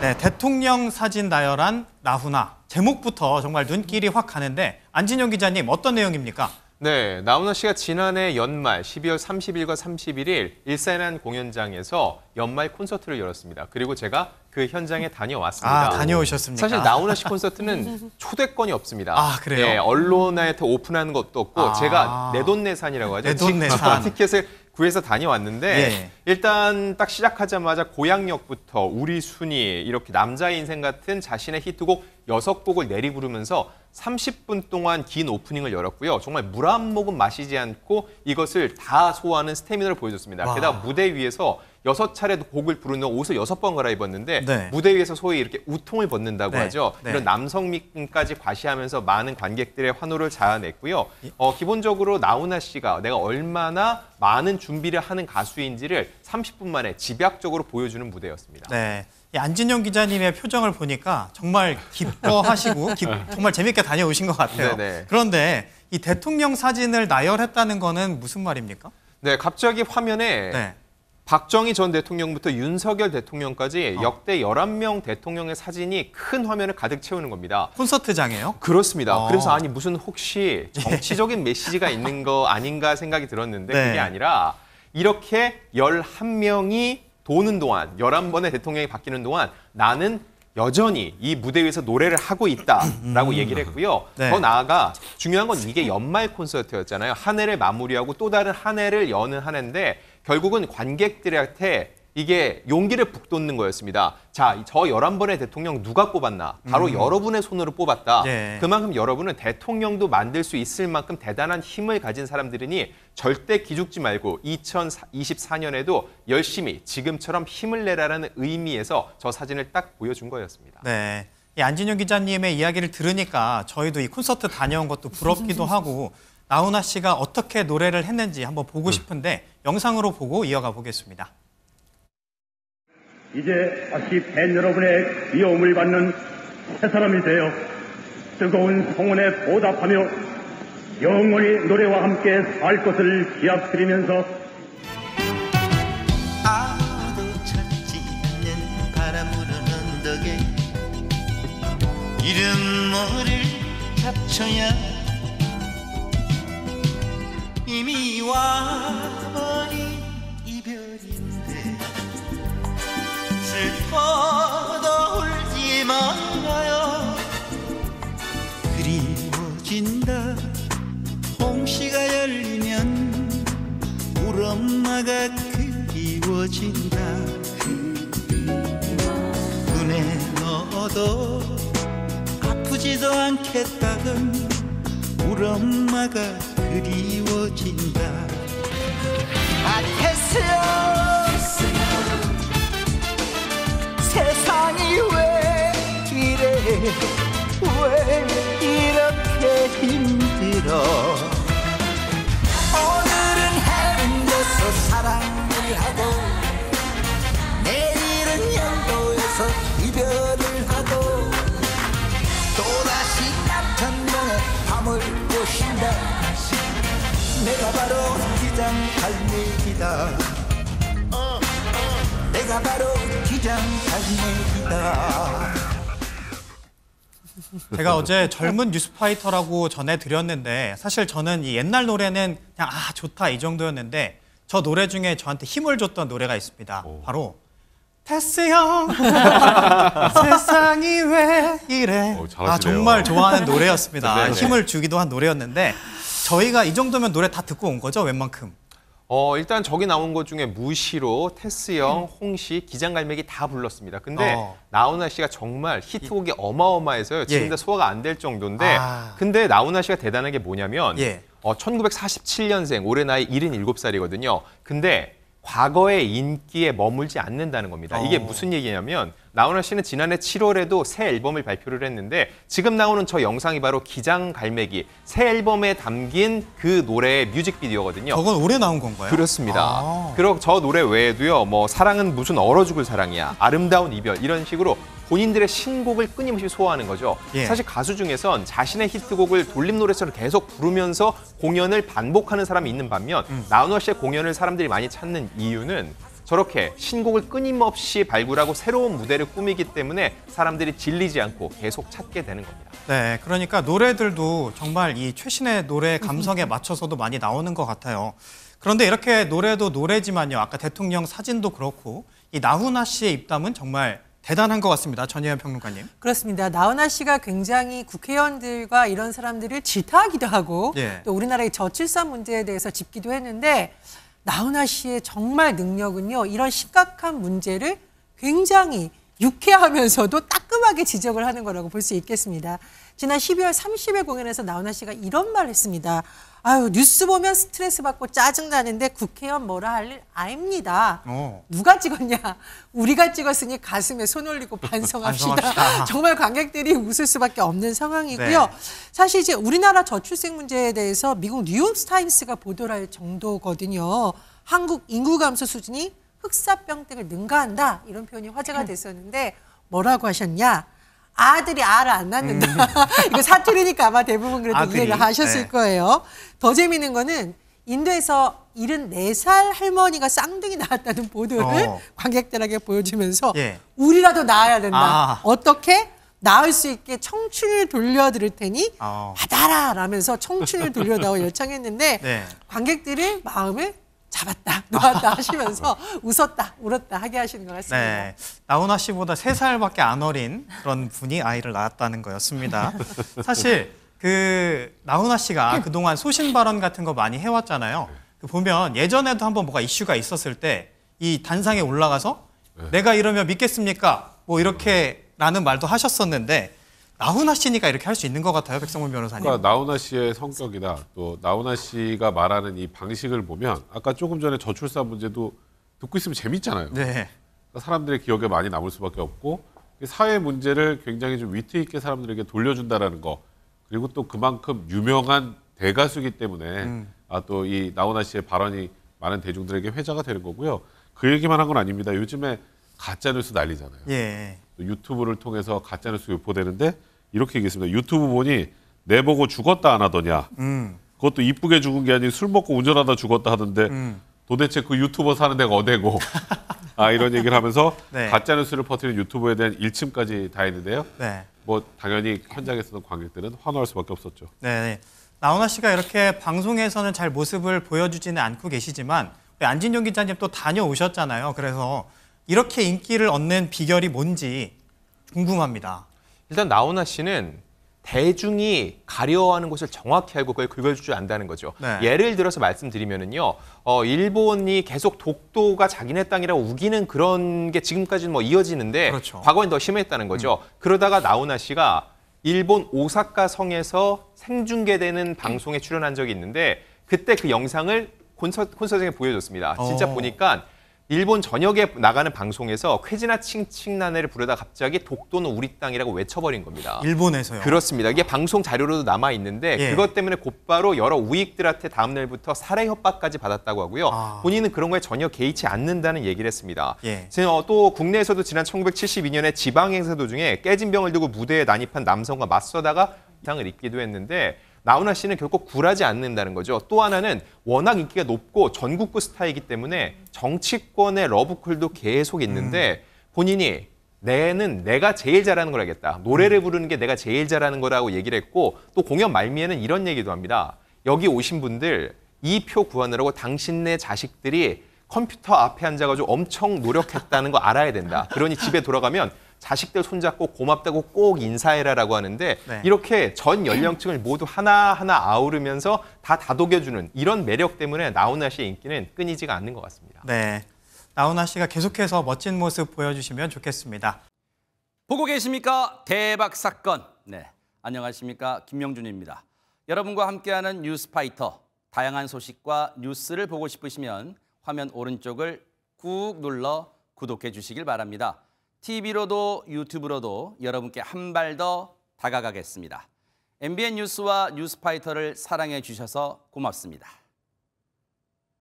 네, 대통령 사진 나열한 나훈아. 제목부터 정말 눈길이 확 가는데 안진영 기자님 어떤 내용입니까? 네, 나훈아 씨가 지난해 연말 12월 30일과 31일 일산한 공연장에서 연말 콘서트를 열었습니다. 그리고 제가 그 현장에 다녀왔습니다. 아, 다녀오셨습니까? 사실 나훈아 씨 콘서트는 초대권이 없습니다. 아, 그래요? 네, 언론한테 오픈하는 것도 없고 제가 내돈내산이라고 하죠. 내돈내산. 티켓을 구해서 다녀왔는데 예. 일단 딱 시작하자마자 고향역부터 우리 순이 이렇게 남자의 인생 같은 자신의 히트곡 6곡을 내리 부르면서 30분 동안 긴 오프닝을 열었고요. 정말 물 한 모금 마시지 않고 이것을 다 소화하는 스태미나를 보여줬습니다. 와. 게다가 무대 위에서 6차례 곡을 부르는 옷을 6번 갈아입었는데 네. 무대 위에서 소위 이렇게 우통을 벗는다고 네. 하죠. 네. 이런 남성미까지 과시하면서 많은 관객들의 환호를 자아냈고요. 기본적으로 나훈아 씨가 내가 얼마나 많은 준비를 하는 가수인지를 30분 만에 집약적으로 보여주는 무대였습니다. 네. 이 안진영 기자님의 표정을 보니까 정말 기뻐하시고 정말 재밌게 다녀오신 것 같아요. 네네. 그런데 이 대통령 사진을 나열했다는 거는 무슨 말입니까? 네, 갑자기 화면에 네. 박정희 전 대통령부터 윤석열 대통령까지 역대 11명 대통령의 사진이 큰 화면을 가득 채우는 겁니다. 콘서트장이에요? 그렇습니다. 그래서 아니 무슨 혹시 정치적인 메시지가 있는 거 아닌가 생각이 들었는데 네. 그게 아니라 이렇게 11명이 도는 동안, 11번의 대통령이 바뀌는 동안 나는 여전히 이 무대 위에서 노래를 하고 있다라고 얘기를 했고요. 네. 더 나아가 중요한 건 이게 연말 콘서트였잖아요. 한 해를 마무리하고 또 다른 한 해를 여는 한 해인데 결국은 관객들한테 이게 용기를 북돋는 거였습니다. 자, 저 11번의 대통령 누가 뽑았나? 바로 여러분의 손으로 뽑았다. 네. 그만큼 여러분은 대통령도 만들 수 있을 만큼 대단한 힘을 가진 사람들이니 절대 기죽지 말고 2024년에도 열심히 지금처럼 힘을 내라라는 의미에서 저 사진을 딱 보여준 거였습니다. 네. 이 안진영 기자님의 이야기를 들으니까 저희도 이 콘서트 다녀온 것도 부럽기도 하고 나훈아 씨가 어떻게 노래를 했는지 한번 보고 싶은데 영상으로 보고 이어가 보겠습니다. 이제 다시 팬 여러분의 귀여움을 받는 새 사람이 되어 뜨거운 성원에 보답하며 영원히 노래와 함께 살 것을 기약드리면서 아무도 찾지 않는 바람 부는 언덕에 이름 모를 잡초야 이미 와버린 이별인데 슬퍼도 울지 말아요 그리워진다 홍시가 열리면 울 엄마가 그리워진다 눈에 넣어도 아프지도 않겠다던 울 엄마가 그리워진다 안녕하세요 세상이 왜 이래 왜 이렇게 힘들어 오늘은 해운대에서 사랑을 하고 내일은 영도에서 이별을 하고 또다시 남천동에 밤을 보신다 내가 바로 기장 갈매기다 내가 바로 기장 갈매기다 제가 어제 젊은 뉴스파이터라고 전해드렸는데 사실 저는 이 옛날 노래는 그냥 아 좋다 이 정도였는데 저 노래 중에 저한테 힘을 줬던 노래가 있습니다. 바로 테스 형 세상이 왜 이래 아 정말 좋아하는 노래였습니다. 네네. 힘을 주기도 한 노래였는데 저희가 이 정도면 노래 다 듣고 온 거죠 웬만큼. 일단 저기 나온 것 중에 무시로, 테스형, 홍시, 기장갈매기 다 불렀습니다. 근데 나훈아 씨가 정말 히트곡이 어마어마해서요. 지금 다 소화가 안 될 정도인데 근데 나훈아 씨가 대단한 게 뭐냐면 1947년생, 올해 나이 77살이거든요. 근데 과거의 인기에 머물지 않는다는 겁니다. 이게 무슨 얘기냐면 나훈아 씨는 지난해 7월에도 새 앨범을 발표를 했는데 지금 나오는 저 영상이 바로 기장갈매기 새 앨범에 담긴 그 노래의 뮤직비디오거든요. 저건 올해 나온 건가요? 그렇습니다. 그리고 저 노래 외에도요. 뭐 사랑은 무슨 얼어 죽을 사랑이야, 아름다운 이별 이런 식으로 본인들의 신곡을 끊임없이 소화하는 거죠. 사실 가수 중에선 자신의 히트곡을 돌림 노래처럼 계속 부르면서 공연을 반복하는 사람이 있는 반면 나훈아 씨의 공연을 사람들이 많이 찾는 이유는 저렇게 신곡을 끊임없이 발굴하고 새로운 무대를 꾸미기 때문에 사람들이 질리지 않고 계속 찾게 되는 겁니다. 네, 그러니까 노래들도 정말 이 최신의 노래 감성에 맞춰서도 많이 나오는 것 같아요. 그런데 이렇게 노래도 노래지만요. 아까 대통령 사진도 그렇고 이 나훈아 씨의 입담은 정말 대단한 것 같습니다. 전혜연 평론가님. 그렇습니다. 나훈아 씨가 굉장히 국회의원들과 이런 사람들을 질타하기도 하고 예. 또 우리나라의 저출산 문제에 대해서 짚기도 했는데 나훈아 씨의 정말 능력은요. 이런 심각한 문제를 굉장히 유쾌하면서도 따끔하게 지적을 하는 거라고 볼 수 있겠습니다. 지난 12월 30일 공연에서 나훈아 씨가 이런 말을 했습니다. 아유, 뉴스 보면 스트레스 받고 짜증나는데 국회의원 뭐라 할 일 아닙니다. 누가 찍었냐? 우리가 찍었으니 가슴에 손 올리고 반성합시다. 정말 관객들이 웃을 수밖에 없는 상황이고요. 네. 사실 이제 우리나라 저출생 문제에 대해서 미국 뉴욕타임스가 보도를 할 정도거든요. 한국 인구 감소 수준이 흑사병땡을 능가한다. 이런 표현이 화제가 됐었는데 뭐라고 하셨냐? 아들이 알을 안 낳는다. 이거 사투리니까 아마 대부분 그래도 아들이? 이해를 하셨을 네. 거예요. 더 재미있는 거는 인도에서 74살 할머니가 쌍둥이 낳았다는 보도를 관객들에게 보여주면서 예. 우리라도 낳아야 된다. 어떻게? 낳을 수 있게 청춘을 돌려드릴 테니 받아라 라면서 청춘을 돌려다오 요청했는데 네. 관객들의 마음을 잡았다, 놓았다 하시면서 웃었다, 울었다 하게 하시는 것 같습니다. 네, 나훈아 씨보다 3살밖에 안 어린 그런 분이 아이를 낳았다는 거였습니다. 사실 그 나훈아 씨가 그동안 소신 발언 같은 거 많이 해왔잖아요. 보면 예전에도 한번 뭐가 이슈가 있었을 때 이 단상에 올라가서 내가 이러면 믿겠습니까? 뭐 이렇게 라는 말도 하셨었는데 나훈아 씨니까 이렇게 할 수 있는 것 같아요, 백성문 변호사님. 그러니까 나훈아 씨의 성격이나 또 나훈아 씨가 말하는 이 방식을 보면 아까 조금 전에 저출산 문제도 듣고 있으면 재밌잖아요. 네. 그러니까 사람들의 기억에 많이 남을 수밖에 없고 사회 문제를 굉장히 좀 위트 있게 사람들에게 돌려준다라는 거 그리고 또 그만큼 유명한 대가수이기 때문에 또 이 나훈아 씨의 발언이 많은 대중들에게 회자가 되는 거고요. 그 얘기만 한 건 아닙니다. 요즘에 가짜뉴스 난리잖아요. 예. 유튜브를 통해서 가짜뉴스 유포되는데 이렇게 얘기했습니다. 유튜브 보니 내 보고 죽었다 안 하더냐. 그것도 이쁘게 죽은 게 아니고 술 먹고 운전하다 죽었다 하던데 도대체 그 유튜버 사는 데가 어디고 이런 얘기를 하면서 네. 가짜뉴스를 퍼뜨리는 유튜버에 대한 일침까지 다 했는데요. 네. 뭐 당연히 현장에서는 관객들은 환호할 수밖에 없었죠. 네. 나훈아 씨가 이렇게 방송에서는 잘 모습을 보여주지는 않고 계시지만 안진용 기자님 또 다녀오셨잖아요. 그래서 이렇게 인기를 얻는 비결이 뭔지 궁금합니다. 일단 나훈아 씨는 대중이 가려워하는 것을 정확히 알고 그걸 긁어줄 줄 안다는 거죠. 네. 예를 들어서 말씀드리면은요, 일본이 계속 독도가 자기네 땅이라고 우기는 그런 게 지금까지는 뭐 이어지는데 그렇죠. 과거엔 더 심했다는 거죠. 그러다가 나훈아 씨가 일본 오사카 성에서 생중계되는 방송에 출연한 적이 있는데 그때 그 영상을 콘서트장에 보여줬습니다. 진짜 보니까 일본 전역에 나가는 방송에서 쾌지나 칭칭나네를 부르다 갑자기 독도는 우리 땅이라고 외쳐버린 겁니다. 일본에서요? 그렇습니다. 이게 방송 자료로도 남아있는데 예. 그것 때문에 곧바로 여러 우익들한테 다음 날부터 살해 협박까지 받았다고 하고요. 본인은 그런 거에 전혀 개의치 않는다는 얘기를 했습니다. 예. 또 국내에서도 지난 1972년에 지방행사 도중에 깨진 병을 들고 무대에 난입한 남성과 맞서다가 부상을 입기도 했는데 나훈아 씨는 결코 굴하지 않는다는 거죠. 또 하나는 워낙 인기가 높고 전국구 스타이기 때문에 정치권의 러브콜도 계속 있는데 본인이 내가 제일 잘하는 걸 하겠다. 노래를 부르는 게 내가 제일 잘하는 거라고 얘기를 했고 또 공연 말미에는 이런 얘기도 합니다. 여기 오신 분들 이 표 구하느라고 당신네 자식들이 컴퓨터 앞에 앉아가지고 엄청 노력했다는 거 알아야 된다. 그러니 집에 돌아가면 자식들 손잡고 고맙다고 꼭 인사해라라고 하는데 네. 이렇게 전 연령층을 모두 하나하나 아우르면서 다 다독여주는 이런 매력 때문에 나훈아 씨의 인기는 끊이지가 않는 것 같습니다. 네, 나훈아 씨가 계속해서 멋진 모습 보여주시면 좋겠습니다. 보고 계십니까? 대박 사건. 네, 안녕하십니까? 김명준입니다. 여러분과 함께하는 뉴스파이터. 다양한 소식과 뉴스를 보고 싶으시면 화면 오른쪽을 꾹 눌러 구독해 주시길 바랍니다. TV로도 유튜브로도 여러분께 한 발 더 다가가겠습니다. MBN 뉴스와 뉴스파이터를 사랑해 주셔서 고맙습니다.